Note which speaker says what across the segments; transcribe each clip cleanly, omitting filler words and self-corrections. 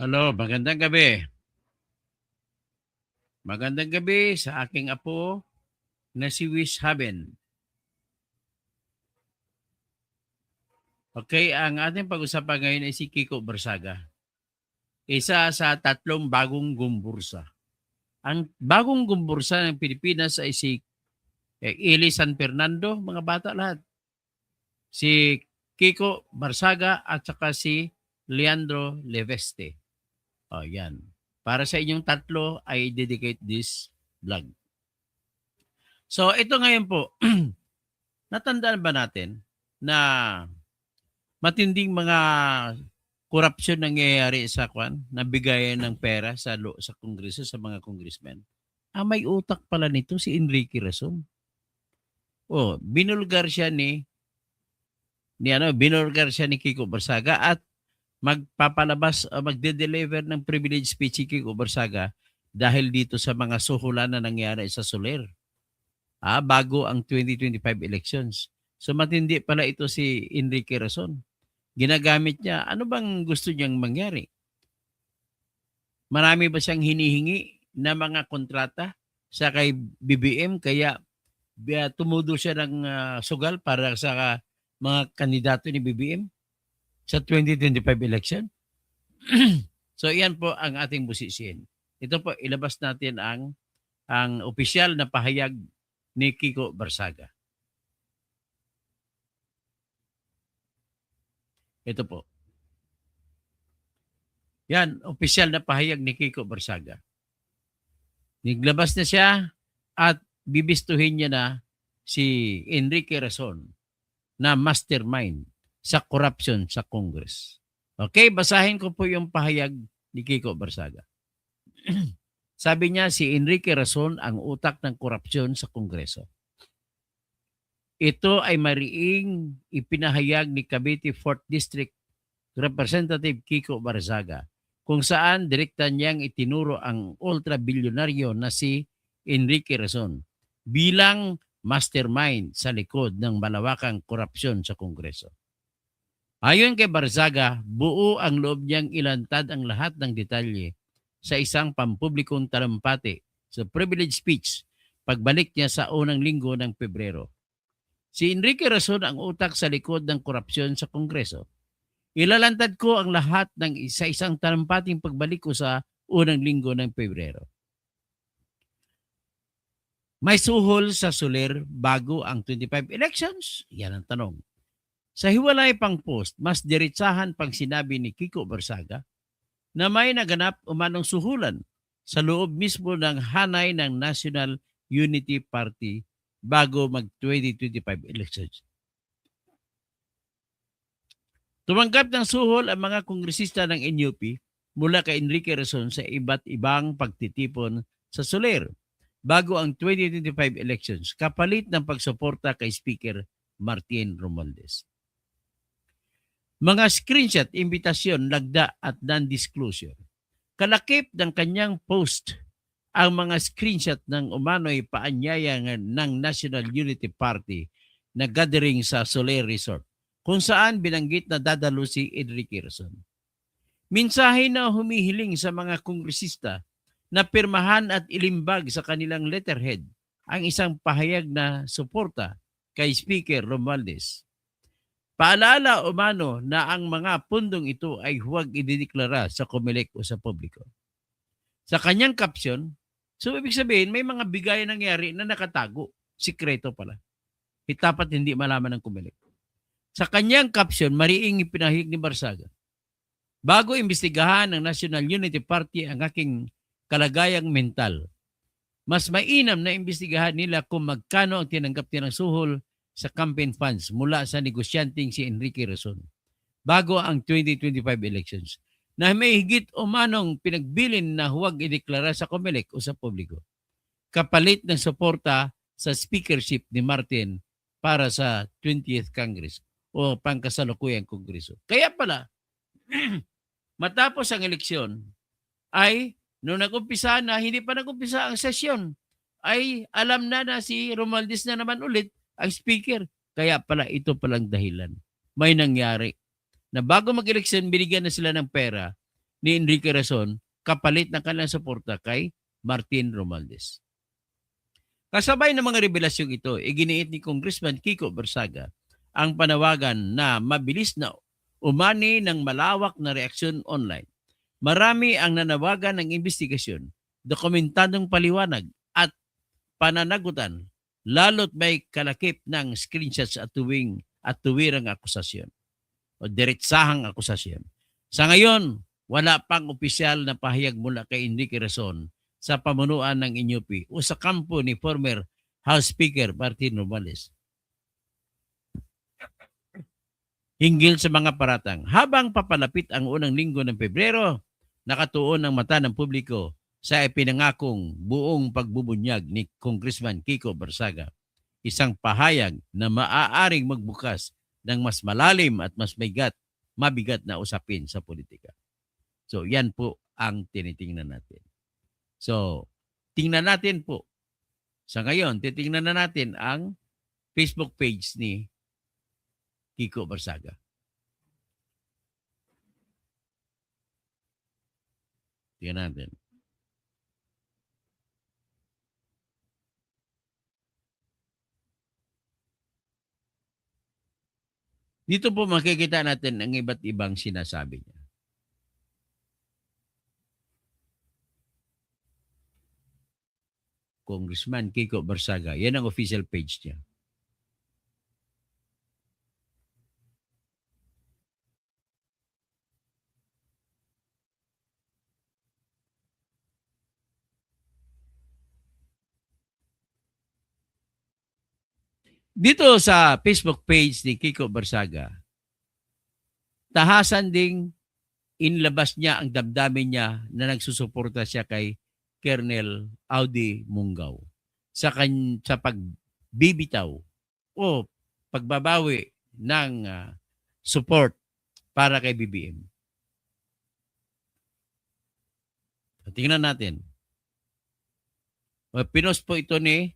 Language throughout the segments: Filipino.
Speaker 1: Hello, magandang gabi. Magandang gabi sa aking apo na si Wish Haben. Okay, ang ating pag-usapan ngayon ay si Kiko Barsaga. Isa sa tatlong bagong gumbursa. Ang bagong gumbursa ng Pilipinas ay si Eli San Fernando, mga bata lahat. Si Kiko Barsaga at saka si Leandro Leveste. O, yan. Para sa inyong tatlo, I dedicate this vlog. So, ito ngayon po, natandaan ba natin na matinding mga korupsyon nangyayari sa nabigayan ng pera sa kongreso, sa mga congressmen? May utak pala nito si Enrique Rason. Binulgar siya binulgar siya ni Kiko Barsaga at magpapalabas o magde-deliver ng privilege speech si Kiko Barsaga dahil dito sa mga suhulan na nangyari sa Soler. Bago ang 2025 elections. So matindi pala ito si Enrique Rason. Ginagamit niya, ano bang gusto niyang mangyari? Marami ba siyang hinihingi na mga kontrata sa kay BBM kaya tumudo siya ng sugal para sa mga kandidato ni BBM sa 2025 election? So iyan po ang ating busisiin. Ito po, ilabas natin ang opisyal na pahayag ni Kiko Barsaga. Ito po. Yan, opisyal na pahayag ni Kiko Barsaga. Naglabas na siya at bibistuhin niya na si Enrique Rason na mastermind sa corruption sa Congress. Okay, basahin ko po yung pahayag ni Kiko Barsaga. Sabi niya, si Enrique Rason ang utak ng korupsyon sa Kongreso. Ito ay mariing ipinahayag ni Cavite 4th District Representative Kiko Barsaga, kung saan direkta niyang itinuro ang ultra-bilyonaryo na si Enrique Rason bilang mastermind sa likod ng malawakang korupsyon sa Kongreso. Ayon kay Barsaga, buo ang loob niyang ilantad ang lahat ng detalye sa isang pampublikong talumpati sa privilege speech pagbalik niya sa unang linggo ng Pebrero. Si Enrique Rason ang utak sa likod ng korupsyon sa Kongreso. Ilalantad ko ang lahat ng isang talumpating pagbalik ko sa unang linggo ng Pebrero. May suhol sa Soler bago ang 25 elections? Yan ang tanong. Sa hiwalay pang post, mas diretsahan pang sinabi ni Kiko Barsaga na may naganap umanong suhulan sa loob mismo ng hanay ng National Unity Party bago mag-2025 elections. Tumanggap ng suhol ang mga kongresista ng NUP mula kay Enrique Rason sa iba't ibang pagtitipon sa Soler bago ang 2025 elections kapalit ng pagsuporta kay Speaker Martin Romualdez. Mga screenshot, imbitasyon, lagda at non-disclosure. Kalakip ng kanyang post ang mga screenshot ng umano'y paanyaya ng National Unity Party na gathering sa Soler Resort, kung saan binanggit na dadalo si Enrique Rason. Mensahe na humihiling sa mga kongresista na pirmahan at ilimbag sa kanilang letterhead ang isang pahayag na suporta kay Speaker Romualdez. Paalala umano na ang mga pundong ito ay huwag idideklara sa COMELEC o sa publiko. Sa kanyang caption, so ibig sabihin may mga bigayan nangyari na nakatago, sikreto pala. Dapat hindi malaman ng COMELEC. Sa kanyang caption, mariing ipinahayag ni Barsaga, bago imbestigahan ng National Unity Party ang aking kalagayang mental, mas mainam na imbestigahan nila kung magkano ang tinanggap nilang suhol sa campaign funds mula sa negosyanteng si Enrique Rason bago ang 2025 elections na may higit umanong pinagbilin na huwag ideklara sa COMELEC o sa publiko kapalit ng suporta sa speakership ni Martin para sa 20th Congress o pangkasalukuyang Kongreso. Kaya pala, matapos ang eleksyon ay nung nag-umpisa na, hindi pa nag-umpisa ang sesyon, ay alam na si Romualdez na naman ulit ang speaker. Kaya pala ito palang dahilan. May nangyari na bago mag-eleksyon, binigyan na sila ng pera ni Enrique Razon kapalit ng kanilang suporta kay Martin Romualdez. Kasabay ng mga revelasyong ito, iginiit ni Congressman Kiko Bersaga ang panawagan na mabilis na umani ng malawak na reaksyon online. Marami ang nanawagan ng investigasyon, dokumentadong paliwanag at pananagutan, lalo't may kalakip ng screenshots at tuwirang akusasyon o diretsahang akusasyon. Sa ngayon, wala pang opisyal na pahayag mula kay Enrique Razon sa pamunuan ng NUP o sa kampo ni former House Speaker Martin Romualdez hinggil sa mga paratang. Habang papalapit ang unang linggo ng Pebrero, nakatuon ang mata ng publiko sa ipinangakong buong pagbubunyag ni Congressman Kiko Bersaga, isang pahayag na maaaring magbukas ng mas malalim at mas mabigat na usapin sa politika. So, yan po ang tinitingnan natin. So, tingnan natin po. Sa ngayon, titingnan na natin ang Facebook page ni Kiko Bersaga. Tingnan natin. Dito po makikita natin ang iba't ibang sinasabi niya. Congressman Kiko Bersaga. Yan ang official page niya. Dito sa Facebook page ni Kiko Bersaga, tahasan ding inlabas niya ang damdamin niya na nagsusuporta siya kay Colonel Audi Mungaw sa pagbibitaw o pagbabawi ng support para kay BBM. Tingnan natin. Pinost po ito ni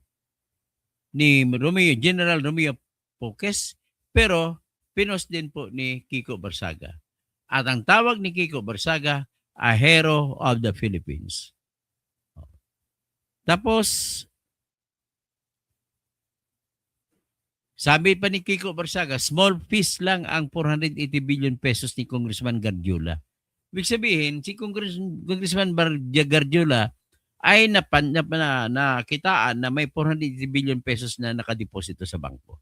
Speaker 1: General Romeo Poques, pero pinost din po ni Kiko Bersaga. At ang tawag ni Kiko Bersaga, a hero of the Philippines. Tapos, sabi pa ni Kiko Bersaga, small fees lang ang 480 billion pesos ni Congressman Gardiola. Ibig sabihin, si Congressman Gardiola ay nakitaan na may 480 billion pesos na nakadeposito sa bangko.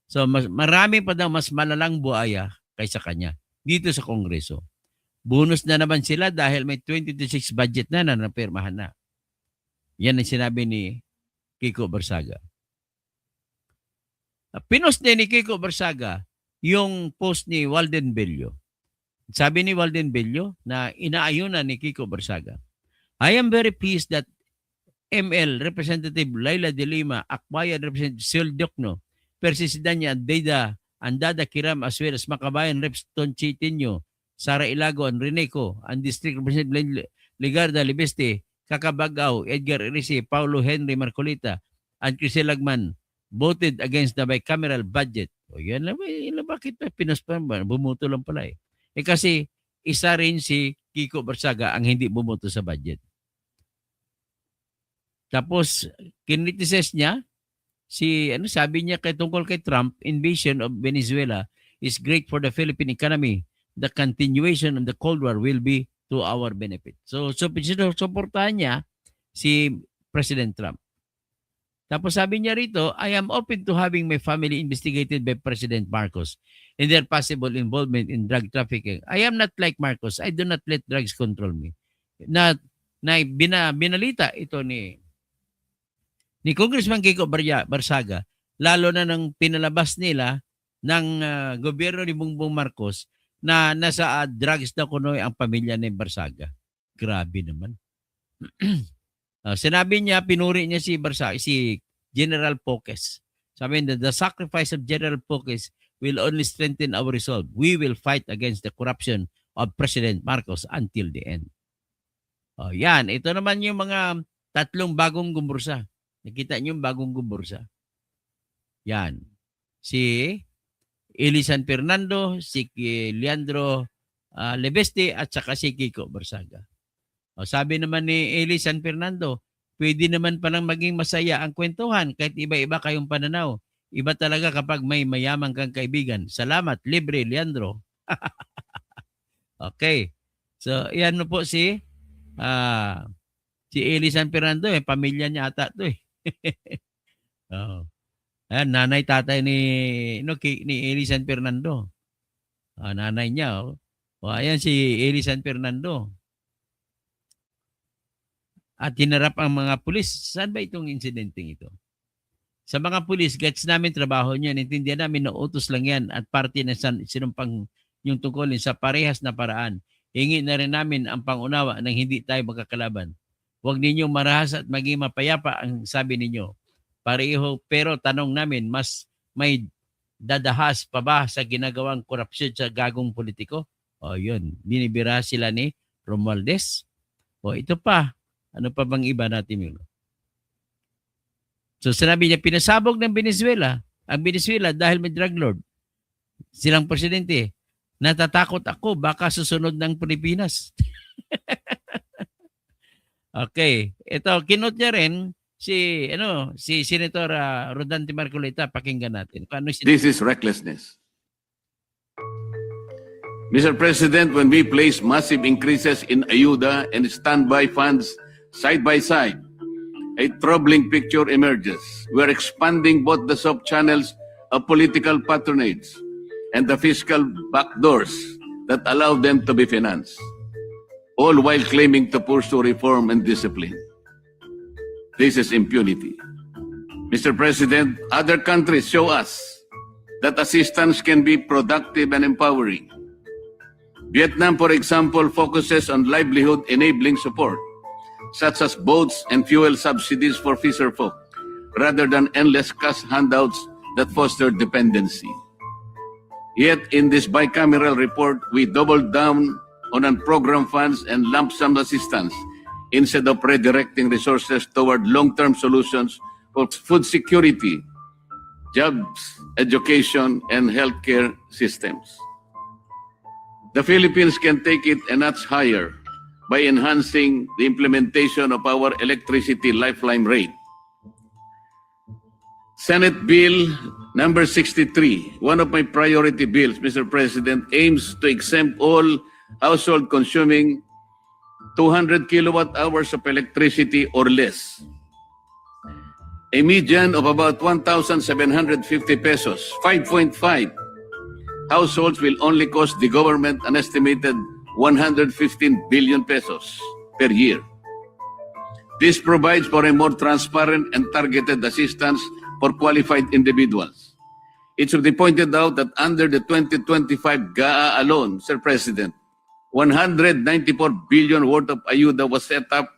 Speaker 1: So, marami pa daw mas malalang buaya kaysa kanya dito sa Kongreso. Bonus na naman sila dahil may 2026 budget na napirmahan na. Yan ang sinabi ni Kiko Bersaga. Pinost din ni Kiko Bersaga yung post ni Walden Bello. Sabi ni Walden Bello na inaayunan ni Kiko Bersaga, I am very pleased that ML Representative Laila de Lima acquired Representative Sil Diokno, Persisidanya Andada Kiram as well as Makabayan Reps Tonchi Tinyo, Sara Ilago and Reneco, and District Representative Ligarda Libeste, Kakabagaw, Edgar Erisi, Paulo Henry Marcolita, and Crisel Lagman voted against the bicameral budget. O yan lang, bakit pinaspan ba? Bumuto lang pala eh. Kasi isa rin si Kiko Bersaga ang hindi bumuto sa budget. Tapos, kinriticize niya, sabi niya tungkol kay Trump, invasion of Venezuela is great for the Philippine economy. The continuation of the Cold War will be to our benefit. So suportahan niya si President Trump. Tapos sabi niya rito, I am open to having my family investigated by President Marcos in their possible involvement in drug trafficking. I am not like Marcos. I do not let drugs control me. Binalita ito ni Congressman Kiko Bersaga, lalo na nang pinalabas nila ng gobyerno ni Bongbong Marcos na nasa drugs na kunoy ang pamilya ni Bersaga. Grabe naman. Sinabi niya, pinuri niya si General Poques. Sabi niya, the sacrifice of General Poques will only strengthen our resolve. We will fight against the corruption of President Marcos until the end. Yan, ito naman yung mga tatlong bagong gumbursa. Nakita niyo yung bagong gumbursa. Yan. Si Eli San Fernando, si Leandro Lebeste at saka si Kiko Barsaga. O, sabi naman ni Eli San Fernando, pwede naman palang maging masaya ang kwentuhan kahit iba-iba kayong pananaw. Iba talaga kapag may mayaman kang kaibigan. Salamat, Libre Leandro. Okay. So, yan po si Eli San Fernando, pamilya niya ata 'to eh. Oo. Ayan, nanay tatay ni Eli San Fernando. Nanay niya, oh. Ayan si Eli San Fernando. At hinarap ang mga pulis. Saan ba itong insidenteng ito? Sa mga pulis, gets namin trabaho niyan. Intindihan namin na utos lang yan at parte ng sinumpang yung tungkulin sa parehas na paraan. Hingi na rin namin ang pangunawa nang hindi tayo magkakalaban. Huwag ninyong marahas at maging mapayapa ang sabi ninyo. Pareho, pero tanong namin, mas may dadahas pa ba sa ginagawang korupsyon sa gagong politiko? O yun, binibira sila ni Romualdez. O ito pa, ano pa bang iba natin yun? So sinabi niya, pinasabog ng Venezuela, ang Venezuela dahil may drug lord. Silang presidente, natatakot ako, baka susunod ng Pilipinas. Okay, ito, kinot niya rin si Senator Rodante Marcolita, pakinggan natin.
Speaker 2: This is recklessness. Mr. President, when we place massive increases in ayuda and standby funds side by side, a troubling picture emerges. We're expanding both the soft channels of political patronage and the fiscal backdoors that allow them to be financed, all while claiming to pursue reform and discipline. This is impunity. Mr. President, other countries show us that assistance can be productive and empowering. Vietnam, for example, focuses on livelihood-enabling support, such as boats and fuel subsidies for fisherfolk, rather than endless cash handouts that foster dependency. Yet, in this bicameral report, we doubled down on program funds and lump sum assistance instead of redirecting resources toward long-term solutions for food security, jobs, education, and healthcare systems. The Philippines can take it a notch higher by enhancing the implementation of our electricity lifeline rate. Senate Bill number 63, one of my priority bills, Mr. President, aims to exempt all household consuming 200 kilowatt hours of electricity or less. A median of about 1,750 pesos, 5.5 households will only cost the government an estimated 115 billion pesos per year. This provides for a more transparent and targeted assistance for qualified individuals. It should be pointed out that under the 2025 GAA alone, Sir President, 194 billion worth of ayuda was set up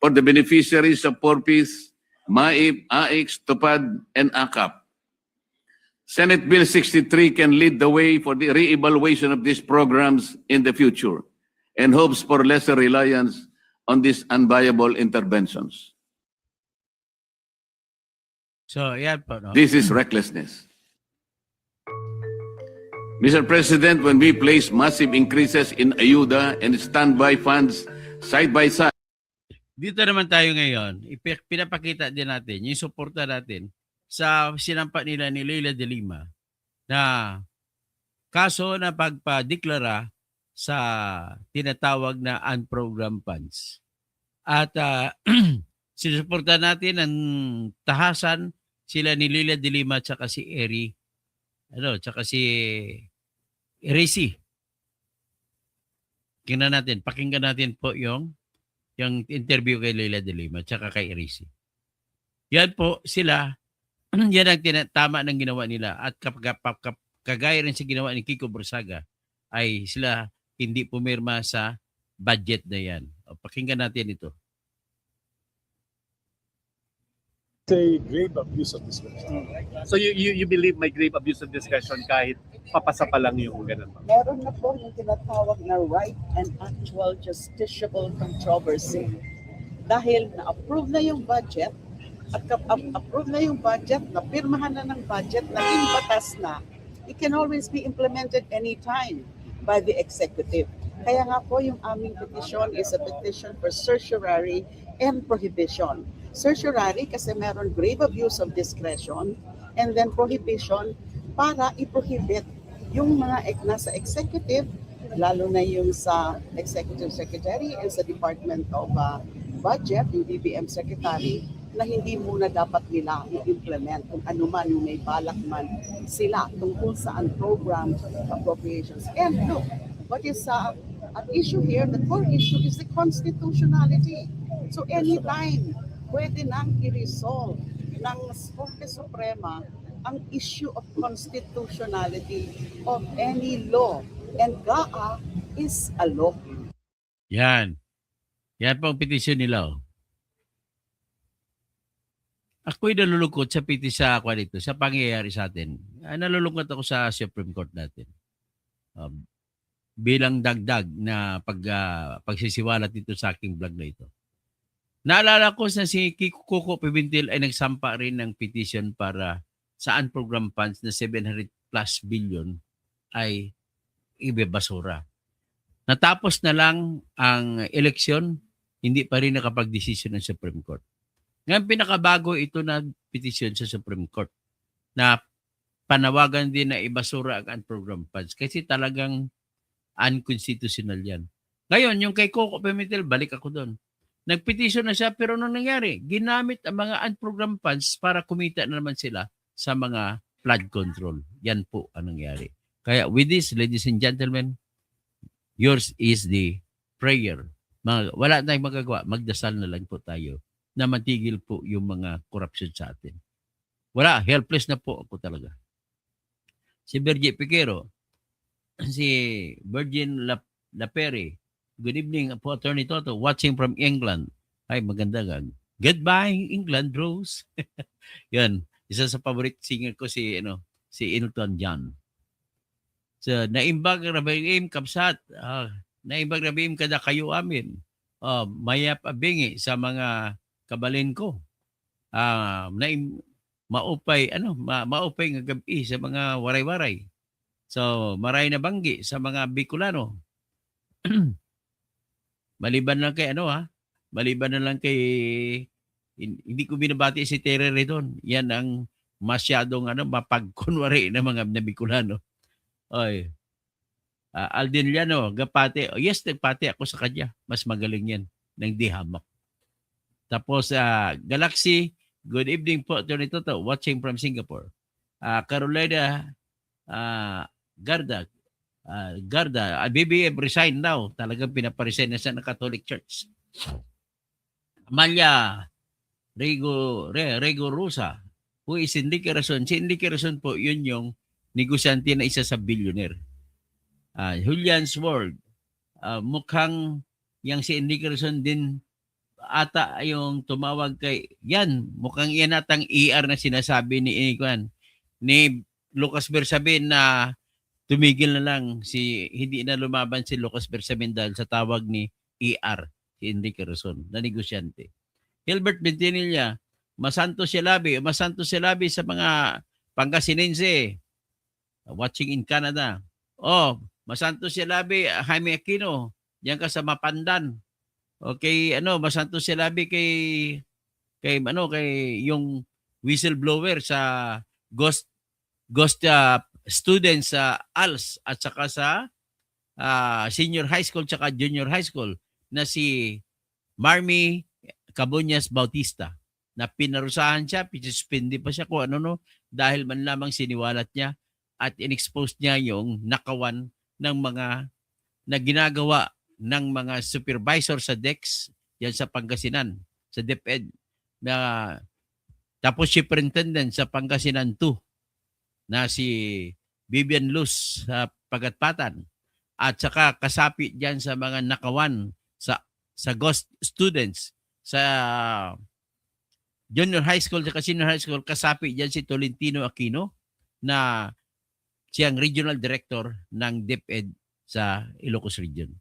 Speaker 2: for the beneficiaries of PORPIS, MAIP, AIX, TUPAD, and AKAP. Senate Bill 63 can lead the way for the re-evaluation of these programs in the future and hopes for lesser reliance on these unviable interventions.
Speaker 1: So, yan po, no?
Speaker 2: This is recklessness. Mr. President, when we place massive increases in ayuda and standby funds side by side,
Speaker 1: Dito naman tayo ngayon, pinapakita din natin yung suporta natin sa sinampa nila ni Leila de Lima na kaso na pagpadeklara sa tinatawag na unprogrammed funds. At sinusuporta natin ang tahasan sila ni Leila de Lima at saka si tsaka si Erisi. Pakinggan natin po yung interview kay Leila de Lima at saka kay Erisi. Yan po sila, yan ang tama ng ginawa nila at kagaya rin sa ginawa ni Kiko Barsaga ay sila hindi pumirma sa budget na yan. Pakinggan natin ito.
Speaker 3: Say grave abuse of discretion.
Speaker 4: So you believe may grave abuse of discretion kahit papasa pa lang yung ganun?
Speaker 5: Meron na po yung tinatawag na right and actual justiciable controversy. Dahil na-approve na yung budget, at approve na yung budget, napirmahan na ng budget, naging batas na, it can always be implemented anytime. by the executive. Kaya nga po yung aming petition is a petition for certiorari and prohibition. Certiorari kasi meron grave abuse of discretion, and then prohibition para i-prohibit yung mga nasa executive, lalo na yung sa executive secretary and sa Department of Budget, yung DBM secretary, na hindi muna dapat nila i-implement kung ano man yung may balak man sila tungkol sa program appropriations. And look, what is at issue here, the core issue is the constitutionality. So anytime pwede nang i-resolve ng Korte Suprema ang issue of constitutionality of any law. And GAA is a law.
Speaker 1: Yan. Yan po ang petisyon nila. Oh. Ako'y nalulungkot sa sa pangyayari sa atin. Nalulungkot ako sa Supreme Court natin. Bilang dagdag na pagsisiwalat dito sa aking vlog na ito. Naalala ko na si Coco Pimentel ay nagsampa rin ng petition para sa unprogram funds na 700 plus billion ay ibebasura. Natapos na lang ang eleksyon, hindi pa rin nakapag-desisyon ng Supreme Court. Ngayon pinakabago ito na petition sa Supreme Court na panawagan din na ibasura ang unprogram funds kasi talagang unconstitutional yan. Ngayon, yung kay Coco Pimentel, balik ako doon. Nagpetisyon na siya pero anong nangyari? Ginamit ang mga unprogram funds para kumita na naman sila sa mga flood control. Yan po ang nangyari. Kaya with this, ladies and gentlemen, yours is the prayer. Wala tayong magagawa. Magdasal na lang po tayo na matigil po yung mga corruption sa atin. Wala, helpless na po ako talaga. Si Virgin Piquero, si Virgin Lapere, good evening po, Attorney Toto, watching from England. Ay, maganda nga. Goodbye, England, Rose. Yan, isa sa favorite singer ko si Elton John. So, naimbag rabim kapsat, naimbag rabim kada kayo amin. Mayap abingi sa mga kabalin ko. Maupay nga gabi sa mga waray-waray. So, maray na banggi sa mga Bicolano. Maliban lang kay maliban na lang kay hindi ko binabati si Terere doon. Yan ang masyadong mapagkunwari na mga Bicolano. Oy. Alden Llano, gapate. Yes, nagpati ako sa kanya. Mas magaling yan ng dihamak. Tapos Galaxy, good evening po, Attorney Toto, watching from Singapore. Carolina Garda, BBM resign now. Talagang pinaparesign na siya ng Catholic Church. Amalia Rego Rosa, who is Enrique Rason. Si Enrique Rason po, yun yung negosyante na isa sa billionaire. Julian Sword, mukhang yang si Enrique Rason din ata yung tumawag kay yan, mukhang yan atang ER na sinasabi ni Lucas Bersamin na tumigil na lang hindi na lumaban si Lucas Bersamin dahil sa tawag ni ER si Enrique Rason na negosyante. Hilbert Bentinilla, Masanto Silabi sa mga Pangasinense watching in Canada. Masanto Silabi, Jaime Aquino, diyan ka sa Mapandan. Okay, Masanto Silabi kay yung whistleblower sa ghost students sa ALS at saka sa senior high school at junior high school na si Marmy Cabonyas Bautista na pinarusahan siya, pisuspindi pa siya kung dahil man lamang siniwalat niya at inexpose niya yung nakawan ng mga na ginagawa ng mga supervisor sa DEX yan sa Pangasinan, sa DepEd. Tapos superintendent sa Pangasinan 2 na si Vivian Luz sa Pagatpatan at saka kasapi diyan sa mga nakawan sa ghost students sa junior high school at senior high school, kasapi diyan si Tolentino Aquino na siyang regional director ng DepEd sa Ilocos Region.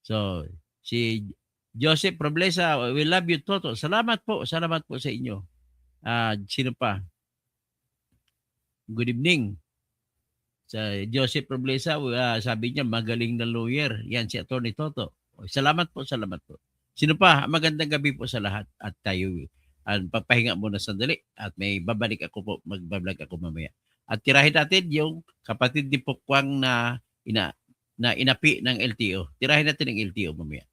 Speaker 1: So, si Joseph Roblesa, we love you, Toto. Salamat po sa inyo. Sino pa? Good evening. Sa Joseph Roblesa, sabi niya magaling na lawyer. Yan si Attorney Toto. Salamat po, salamat po. Sino pa? Magandang gabi po sa lahat at tayo pagpahinga muna sandali at may babalik ako po, magbablog ako mamaya. At tirahin natin yung kapatid ni Pukwang na inapi ng LTO. Tirahin natin ang LTO mamaya.